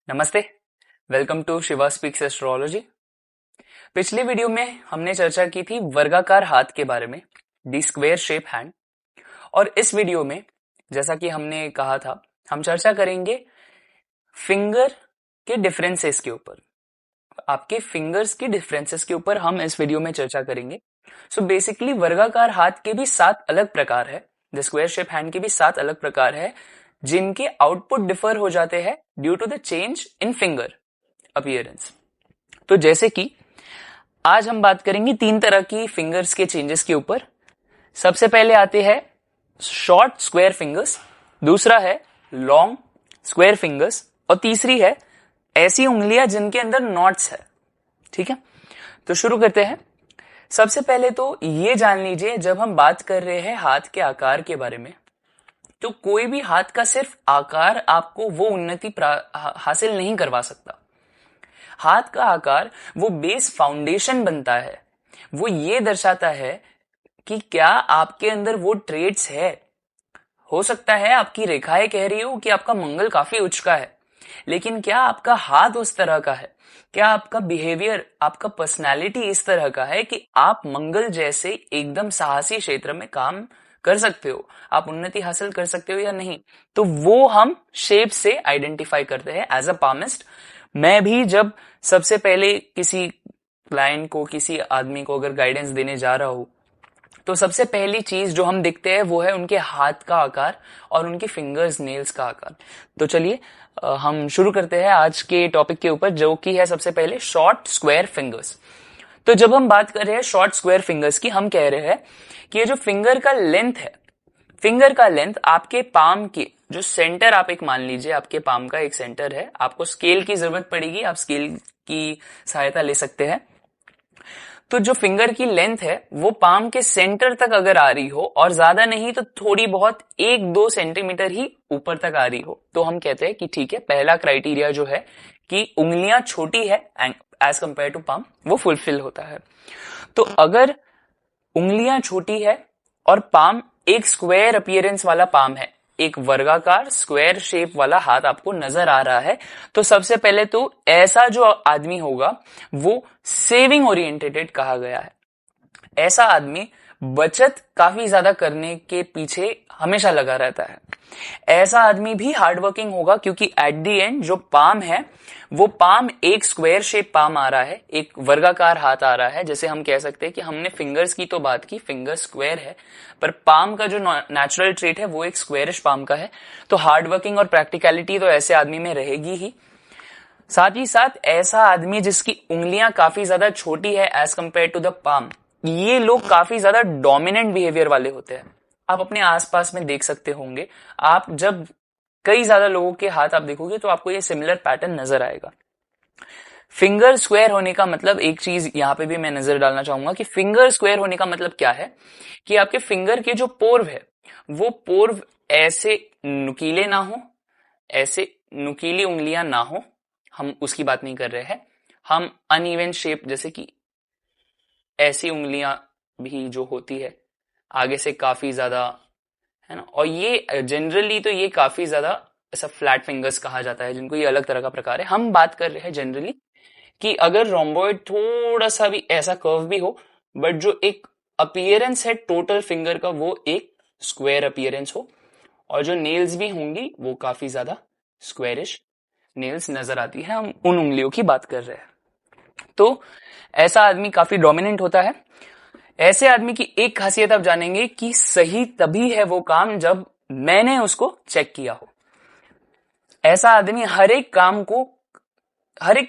नमस्ते, welcome to Shiva speaks astrology. पिछले video में हमने चर्चा की थी वर्गाकार हाथ के बारे में, दी स्क्वेयर शेप हैंड। और इस वीडियो में जैसा कि हमने कहा था, हम चर्चा करेंगे फिंगर के डिफरेंसेस के ऊपर। आपके फिंगर्स की डिफरेंसेस के ऊपर हम इस वीडियो में चर्चा करेंगे। सो बेसिकली वर्गाकार हाथ के भी 7 अलग प्रकार है, द स्क्वेयर शेप हैंड के भी 7 अलग प्रकार है, जिनके आउटपुट डिफर हो जाते हैं due to the change in finger appearance. तो जैसे कि आज हम बात करेंगे 3 तरह की फिंगर्स के चेंजेस के ऊपर। सबसे पहले आते हैं शॉर्ट स्क्वायर फिंगर्स, दूसरा है लॉन्ग स्क्वायर फिंगर्स, और तीसरी है ऐसी उंगलियां जिनके अंदर नॉट्स है। ठीक है, तो शुरू करते हैं। सबसे पहले तो ये जान लीजिए, जब हम बात कर रहे हैं हाथ के आकार के बारे में, तो कोई भी हाथ का सिर्फ आकार आपको वो उन्नति हासिल नहीं करवा सकता। हाथ का आकार वो बेस फाउंडेशन बनता है, वो ये दर्शाता है कि क्या आपके अंदर वो ट्रेड्स है। हो सकता है आपकी रेखाएं कह रही हो कि आपका मंगल काफी उच्च का है, लेकिन क्या आपका हाथ उस तरह का है? क्या आपका बिहेवियर, आपका पर्सनालिटी इस तरह का है कि आप मंगल जैसे एकदम साहसी क्षेत्र में काम कर सकते हो, आप उन्नति हासिल कर सकते हो या नहीं? तो वो हम शेप से आइडेंटिफाई करते हैं एज अ पामिस्ट। मैं भी जब सबसे पहले किसी क्लाइंट को, किसी आदमी को अगर गाइडेंस देने जा रहा हूं, तो सबसे पहली चीज जो हम देखते हैं वो है उनके हाथ का आकार और उनके फिंगर्स नेल्स का आकार। तो चलिए हम शुरू करते हैं आज के टॉपिक के ऊपर, जो कि है सबसे पहले शॉर्ट स्क्वायर फिंगर्स। तो जब हम बात कर रहे हैं शॉर्ट स्क्वायर फिंगर्स की, हम कह रहे हैं कि ये जो फिंगर का लेंथ है, फिंगर का लेंथ आपके पाम की जो सेंटर, आप एक मान लीजिए आपके पाम का एक सेंटर है, आपको स्केल की जरूरत पड़ेगी, आप स्केल की सहायता ले सकते हैं। तो जो फिंगर की लेंथ है वो पाम के सेंटर तक अगर आ रही हो, और ज्यादा नहीं तो थोड़ी बहुत 1-2 सेंटीमीटर ही ऊपर तक आ रही हो, तो हम कहते हैं कि ठीक है, पहला क्राइटेरिया जो है कि उंगलियां छोटी है एज कंपेयर टू पाम, वो फुलफिल होता है। तो अगर उंगलियां छोटी है और पाम एक स्क्वायर अपीयरेंस वाला पाम है, एक वर्गाकार स्क्वायर शेप वाला हाथ आपको नजर आ रहा है, तो सबसे पहले तो ऐसा जो आदमी होगा वो सेविंग ओरिएंटेड कहा गया है। ऐसा आदमी बचत काफी ज्यादा करने के पीछे हमेशा लगा रहता है। ऐसा आदमी भी हार्डवर्किंग होगा, क्योंकि एट द एंड जो पाम है वो पाम एक स्क्वायर शेप पाम आ रहा है, एक वर्गाकार हाथ आ रहा है। जैसे हम कह सकते हैं कि हमने फिंगर्स की तो बात की, फिंगर स्क्वायर है, पर पाम का जो नेचुरल ट्रेट है वो एक स्क्वायरिश पाम का है। तो हार्डवर्किंग और प्रैक्टिकलिटी तो ऐसे आदमी में रहेगी ही। साथ ही साथ ऐसा आदमी जिसकी उंगलियां काफी ज्यादा छोटी है as compare to the palm, ये लोग काफी ज्यादा डोमिनेंट बिहेवियर वाले होते हैं। आप अपने आसपास में देख सकते होंगे, आप जब कई ज्यादा लोगों के हाथ आप देखोगे तो आपको ये सिमिलर पैटर्न नजर आएगा। फिंगर स्क्वायर होने का मतलब, एक चीज यहां पे भी मैं नजर डालना चाहूंगा कि फिंगर स्क्वायर होने का मतलब क्या है, कि आपके फिंगर के जो पोर्व है वो पोर्व ऐसे नुकीले ना हो, ऐसे नुकीली उंगलियां ना हो, हम उसकी बात नहीं कर रहे हैं। हम अनइवन शेप, जैसे कि ऐसी उंगलियां भी जो होती है आगे से काफी ज्यादा, है ना, और ये जनरली तो ये काफी ज्यादा ऐसा फ्लैट फिंगर्स कहा जाता है, जिनको ये अलग तरह का प्रकार है। हम बात कर रहे हैं जनरली कि अगर रोम्बॉइड थोड़ा सा भी ऐसा कर्व भी हो, बट जो एक अपीयरेंस है टोटल फिंगर का वो एक स्क्वायर अपीयरेंस हो, और जो नेल्स भी होंगी वो काफी ज्यादा स्क्वायरिश नेल्स नजर आती है। हम उन उंगलियों की बात कर रहे हैं। तो ऐसा आदमी काफी डोमिनेंट होता है। ऐसे आदमी की एक खासियत आप जानेंगे कि सही तभी है वो काम जब मैंने उसको चेक किया हो। ऐसा आदमी हर एक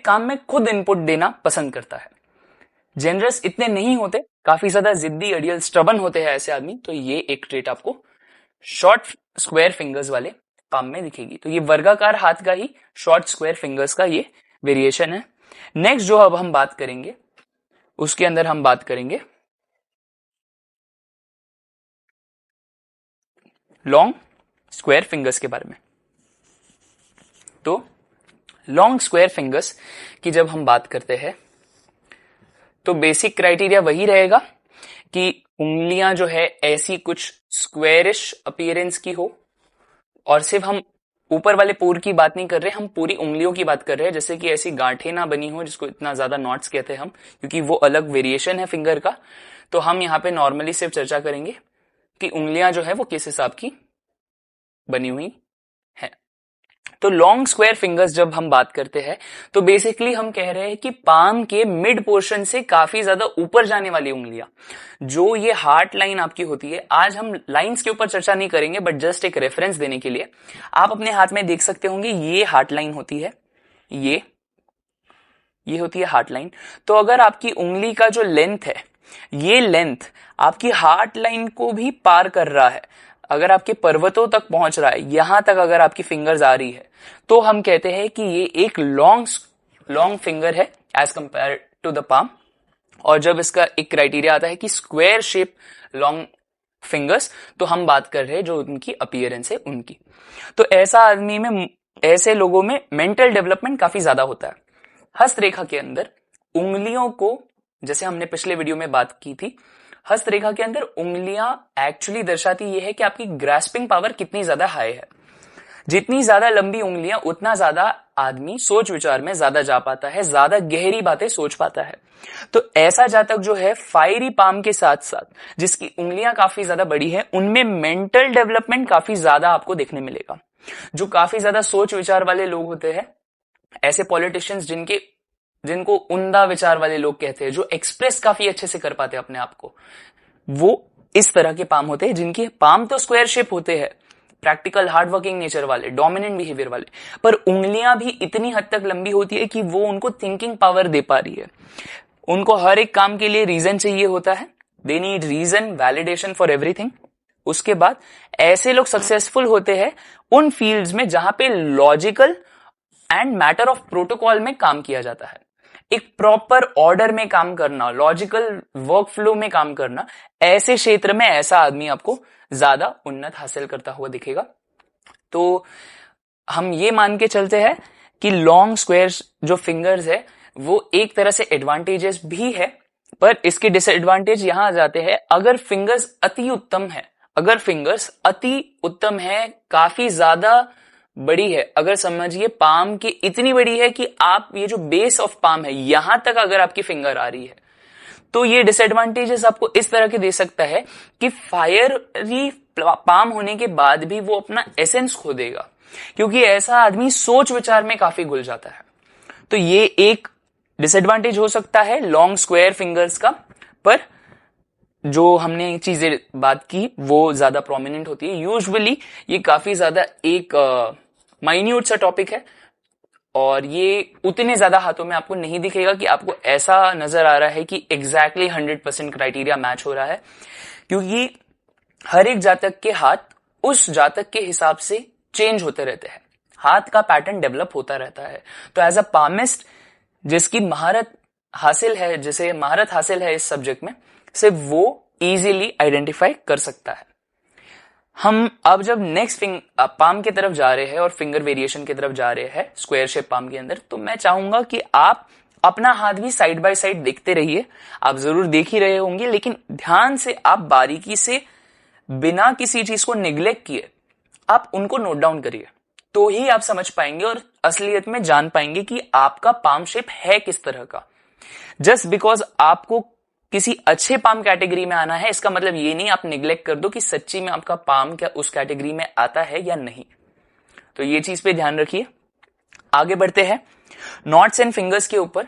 काम में खुद इनपुट देना पसंद करता है। जेनरस इतने नहीं होते, काफी ज्यादा जिद्दी, अड़ियल, स्टबन होते हैं ऐसे आदमी। तो ये एक ट्रेट आपको शॉर्ट स्क्वायर फिंगर्स वाले पाम में दिखेगी। तो ये वर्गाकार हाथ का ही शॉर्ट स्क्वायर फिंगर्स का ये वेरिएशन है। नेक्स्ट जो अब हम बात करेंगे, उसके अंदर हम बात करेंगे लॉन्ग स्क्वायर फिंगर्स के बारे में। तो लॉन्ग स्क्वायर फिंगर्स की जब हम बात करते हैं, तो बेसिक क्राइटेरिया वही रहेगा कि उंगलियां जो है ऐसी कुछ स्क्वायरिश अपीयरेंस की हो, और सिर्फ हम ऊपर वाले पोर की बात नहीं कर रहे, हम पूरी उंगलियों की बात कर रहे हैं, जैसे कि ऐसी गांठें ना बनी हो, जिसको इतना ज्यादा नॉट्स कहते हैं हम, क्योंकि वो अलग वेरिएशन है फिंगर का। तो हम यहाँ पे नॉर्मली सिर्फ चर्चा करेंगे कि उंगलियां जो है वो किस हिसाब की बनी हुई है। तो लॉन्ग स्क्वायर फिंगर्स जब हम बात करते हैं तो बेसिकली हम कह रहे हैं कि पाम के मिड पोर्शन से काफी ज्यादा ऊपर जाने वाली उंगलियां, जो ये हार्ट लाइन आपकी होती है। आज हम लाइंस के ऊपर चर्चा नहीं करेंगे, बट जस्ट एक रेफरेंस देने के लिए आप अपने हाथ में देख सकते होंगे, ये हार्ट लाइन होती है, ये होती है हार्ट लाइन। तो अगर आपकी उंगली का जो लेंथ है, ये लेंथ आपकी हार्ट लाइन को भी पार कर रहा है, अगर आपके पर्वतों तक पहुंच रहा है, यहां तक अगर आपकी फिंगर्स आ रही है, तो हम कहते हैं कि ये एक लॉन्ग फिंगर है as compare to the palm. और जब इसका एक क्राइटेरिया आता है कि स्क्वायर शेप लॉन्ग फिंगर्स, तो हम बात कर रहे हैं जो उनकी अपीयरेंस है उनकी। तो ऐसा आदमी में, ऐसे लोगों में मेंटल डेवलपमेंट काफी ज्यादा होता है। हस्तरेखा के अंदर उंगलियों को, जैसे हमने पिछले वीडियो में बात की थी, हस्तरेखा के अंदर उंगलियां एक्चुअली दर्शाती ये है कि आपकी ग्रास्पिंग पावर कितनी ज्यादा हाई है। जितनी ज्यादा लंबी उंगलियां, उतना ज्यादा आदमी सोच विचार में ज्यादा जा पाता है, ज्यादा गहरी बातें सोच पाता है। तो ऐसा जातक जो है फायरी पाम के साथ साथ जिसकी उंगलियां काफी ज्यादा बड़ी है, उनमें मेंटल डेवलपमेंट काफी ज्यादा आपको देखने मिलेगा। जो काफी ज्यादा सोच विचार वाले लोग होते हैं, ऐसे पॉलिटिशियंस जिनको उम्दा विचार वाले लोग कहते हैं, जो एक्सप्रेस काफी अच्छे से कर पाते हैं अपने आप को, वो इस तरह के पाम होते हैं, जिनके पाम तो स्क्वायर शेप होते हैं, प्रैक्टिकल हार्ड वर्किंग नेचर वाले, डोमिनेंट बिहेवियर वाले, पर उंगलियां भी इतनी हद तक लंबी होती है कि वो उनको थिंकिंग पावर दे पा रही है। उनको हर एक काम के लिए रीजन चाहिए होता है, they need reason, validation for everything. उसके बाद ऐसे लोग सक्सेसफुल होते हैं उन फील्ड्स में जहां पे logical and matter of protocol में काम किया जाता है। एक प्रॉपर ऑर्डर में काम करना, लॉजिकल वर्क फ्लो में काम करना, ऐसे क्षेत्र में ऐसा आदमी आपको ज्यादा उन्नत हासिल करता हुआ दिखेगा। तो हम ये मान के चलते हैं कि लॉन्ग स्क्वायर जो फिंगर्स है वो एक तरह से एडवांटेजेस भी है, पर इसके डिसएडवांटेज यहां आ जाते हैं। अगर फिंगर्स अति उत्तम है, काफी ज्यादा बड़ी है, अगर समझिए पाम की इतनी बड़ी है कि आप ये जो बेस ऑफ पाम है यहां तक अगर आपकी फिंगर आ रही है, तो ये डिसएडवांटेजेस आपको इस तरह के दे सकता है कि फायरी पाम होने के बाद भी वो अपना एसेंस खो देगा, क्योंकि ऐसा आदमी सोच विचार में काफी घुल जाता है। तो ये एक डिसएडवांटेज हो सकता है लॉन्ग स्क्वायर फिंगर्स का, पर जो हमने चीजें बात की वो ज्यादा प्रोमिनेंट होती है। यूजुअली ये काफी ज्यादा एक माइन्यूट सा टॉपिक है, और ये उतने ज्यादा हाथों में आपको नहीं दिखेगा कि आपको ऐसा नजर आ रहा है कि एग्जैक्टली 100% क्राइटेरिया मैच हो रहा है, क्योंकि हर एक जातक के हाथ उस जातक के हिसाब से चेंज होते रहते हैं, हाथ का पैटर्न डेवलप होता रहता है। तो एज अ पामिस्ट जिसकी महारत हासिल है इस सब्जेक्ट में, सिर्फ वो इजीली आइडेंटिफाई कर सकता है। हम अब जब नेक्स्ट पाम की तरफ जा रहे हैं और फिंगर वेरिएशन की तरफ जा रहे हैं स्क्वायर शेप पाम के अंदर, तो मैं चाहूंगा कि आप अपना हाथ भी साइड बाय साइड देखते रहिए। आप जरूर देख ही रहे होंगे, लेकिन ध्यान से आप बारीकी से बिना किसी चीज को निग्लेक्ट किए आप उनको नोट डाउन करिए, तो ही आप समझ पाएंगे और असलियत में जान पाएंगे कि आपका पाम शेप है किस तरह का। जस्ट बिकॉज आपको किसी अच्छे पाम कैटेगरी में आना है, इसका मतलब ये नहीं आप निग्लेक्ट कर दो कि सच्ची में आपका पाम क्या उस कैटेगरी में आता है या नहीं। तो ये चीज पे ध्यान रखिए। आगे बढ़ते हैं नॉट्स एंड फिंगर्स के ऊपर।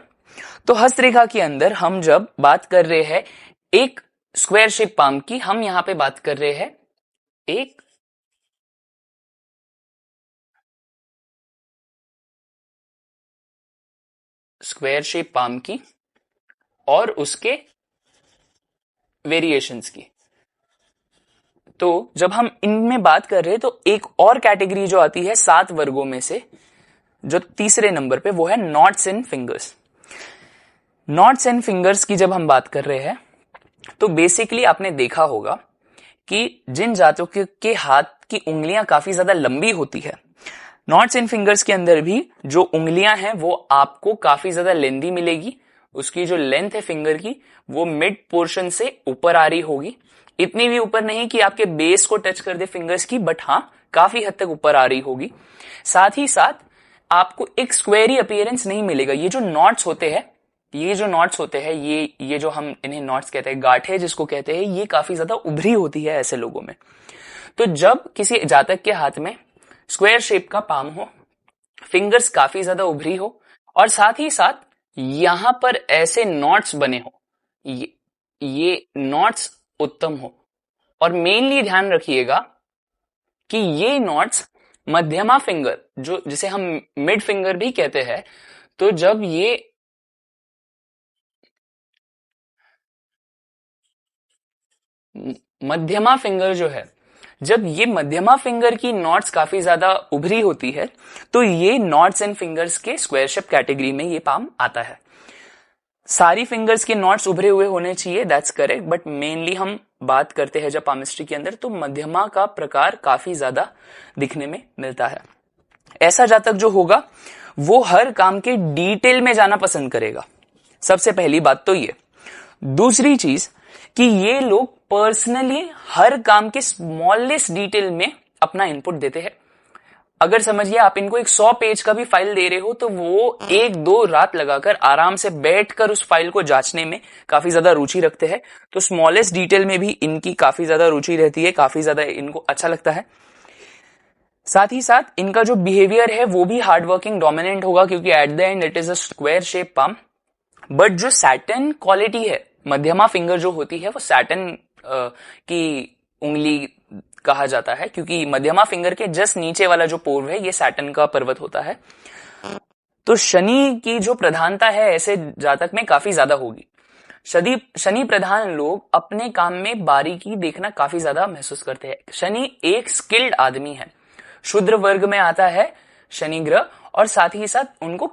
तो हस्तरेखा के अंदर हम जब बात कर रहे हैं एक स्क्वायर शेप पाम की, हम यहां पे बात कर रहे हैं एक स्क्वायर शेप पाम की और उसके वेरिएशंस की। तो जब हम इनमें बात कर रहे हैं तो एक और कैटेगरी जो आती है 7 वर्गों में से, जो तीसरे नंबर पे, वो है knots and fingers. Knots and fingers की जब हम बात कर रहे हैं तो बेसिकली आपने देखा होगा कि जिन जातों के हाथ की उंगलियां काफी ज्यादा लंबी होती है, नॉट्स एंड फिंगर्स के अंदर भी जो उंगलियां हैं वो आपको काफी ज्यादा लेंथी मिलेगी। उसकी जो लेंथ है फिंगर की वो मिड पोर्शन से ऊपर आ रही होगी, इतनी भी ऊपर नहीं कि आपके बेस को टच कर दे फिंगर्स की, बट हाँ काफी हद तक ऊपर आ रही होगी। साथ ही साथ आपको एक स्क्वेरी अपीयरेंस नहीं मिलेगा। ये जो नॉट्स होते हैं, ये जो हम इन्हें नॉट्स कहते हैं, गांठें जिसको कहते हैं, ये काफी ज्यादा उभरी होती है ऐसे लोगों में। तो जब किसी जातक के हाथ में स्क्वायर शेप का पाम हो, फिंगर्स काफी ज्यादा उभरी हो और साथ ही साथ यहां पर ऐसे नॉट्स बने हो, ये नॉट्स उत्तम हो। और मेनली ध्यान रखिएगा कि ये नॉट्स मध्यमा फिंगर, जो जिसे हम मिड फिंगर भी कहते हैं, तो जब ये मध्यमा फिंगर जो है, जब ये मध्यमा फिंगर की नॉट्स काफी ज्यादा उभरी होती है, तो ये नॉट्स एंड फिंगर्स के स्क्वायर शेप कैटेगरी में ये पाम आता है। सारी फिंगर्स के नॉट्स उभरे हुए होने चाहिए, दैट्स करेक्ट, बट मेनली हम बात करते हैं जब पामिस्ट्री के अंदर, तो मध्यमा का प्रकार काफी ज्यादा दिखने में मिलता है। ऐसा जातक जो होगा वो हर काम के डिटेल में जाना पसंद करेगा, सबसे पहली बात तो ये। दूसरी चीज कि ये लोग पर्सनली हर काम के स्मॉलेस्ट डिटेल में अपना इनपुट देते हैं। अगर समझिए आप इनको एक 100 पेज का भी फाइल दे रहे हो, तो वो 1-2 रात लगाकर आराम से बैठकर उस फाइल को जांचने में काफी ज्यादा रुचि रखते हैं। तो स्मॉलेस्ट डिटेल में भी इनकी काफी ज्यादा रुचि रहती है, काफी ज्यादा इनको अच्छा लगता है। साथ ही साथ इनका जो बिहेवियर है वो भी हार्ड वर्किंग डोमिनेंट होगा, क्योंकि at the end it is a square shape palm. But जो सैटर्न क्वालिटी है, मध्यमा फिंगर जो होती है वो सैटर्न की उंगली कहा जाता है, क्योंकि मध्यमा फिंगर के जस्ट नीचे वाला जो पोर्व है ये सैटर्न का पर्वत होता है। तो शनि की जो प्रधानता है ऐसे जातक में काफी ज्यादा होगी। शनि प्रधान लोग अपने काम में बारीकी देखना काफी ज्यादा महसूस करते हैं। शनि एक स्किल्ड आदमी है, शूद्र वर्ग में आता है शनि ग्रह, और साथ ही साथ उनको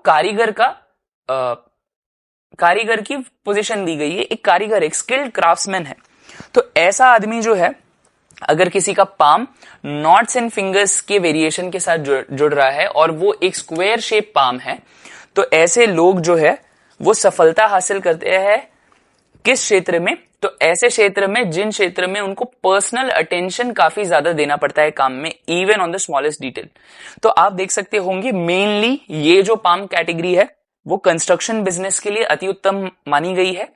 कारीगर की पोजीशन दी गई है। एक कारीगर, एक स्किल्ड क्राफ्ट्समैन है। तो ऐसा आदमी जो है, अगर किसी का पाम नॉट्स एंड फिंगर्स के वेरिएशन के साथ जुड़ रहा है और वो एक स्क्वायर शेप पाम है, तो ऐसे लोग जो है वो सफलता हासिल करते हैं किस क्षेत्र में? तो ऐसे क्षेत्र में जिन क्षेत्र में उनको पर्सनल अटेंशन काफी ज्यादा देना पड़ता है काम में, even on the smallest detail. तो आप देख सकते होंगे मेनली ये जो पाम कैटेगरी है वो कंस्ट्रक्शन बिजनेस के लिए अति उत्तम मानी गई है।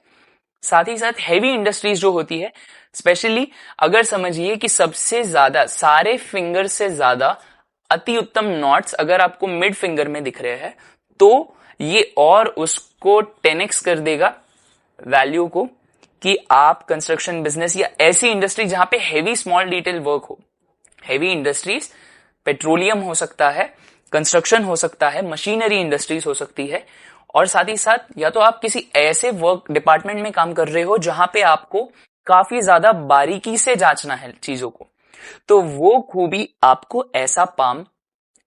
साथ ही साथ हैवी इंडस्ट्रीज जो होती है, स्पेशली अगर समझिए कि सबसे ज्यादा सारे फिंगर से ज्यादा अति उत्तम नॉट्स अगर आपको मिड फिंगर में दिख रहे हैं, तो ये और उसको 10x कर देगा वैल्यू को, कि आप कंस्ट्रक्शन बिजनेस या ऐसी इंडस्ट्री जहां पे हैवी स्मॉल डिटेल वर्क हो। हैवी इंडस्ट्रीज पेट्रोलियम हो सकता है, कंस्ट्रक्शन हो सकता है, मशीनरी इंडस्ट्रीज हो सकती है, और साथ ही साथ या तो आप किसी ऐसे वर्क डिपार्टमेंट में काम कर रहे हो जहां पे आपको काफी ज्यादा बारीकी से जांचना है चीजों को, तो वो खूबी आपको ऐसा पाम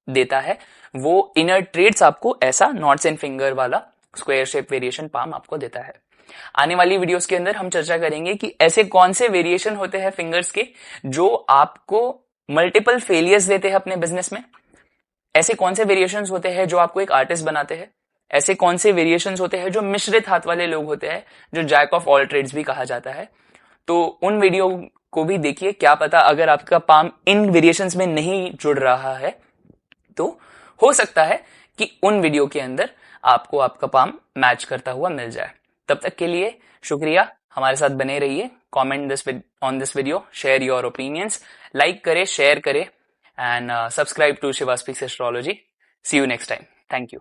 देता है। वो इनर ट्रेड्स आपको ऐसा नॉट्स एंड फिंगर वाला स्क्वायर शेप वेरिएशन पाम आपको देता है। आने वाली वीडियोस के अंदर हम चर्चा करेंगे कि ऐसे कौन से वेरिएशन होते हैं फिंगर्स के जो आपको मल्टीपल फेलियर्स देते हैं अपने बिजनेस में। ऐसे कौन से वेरिएशंस होते हैं जो आपको एक आर्टिस्ट बनाते हैं। ऐसे कौन से वेरिएशंस होते हैं जो मिश्रित हाथ वाले लोग होते हैं, जो जैक ऑफ ऑल ट्रेड्स भी कहा जाता है। तो उन वीडियो को भी देखिए, क्या पता अगर आपका पाम इन वेरिएशंस में नहीं जुड़ रहा है तो हो सकता है कि उन वीडियो के अंदर आपको आपका पाम मैच करता हुआ मिल जाए। तब तक के लिए शुक्रिया, हमारे साथ बने रहिए। Comment on this video, share your opinions, like करें, शेयर करें, and subscribe to Shiva speaks astrology. See you next time. Thank you.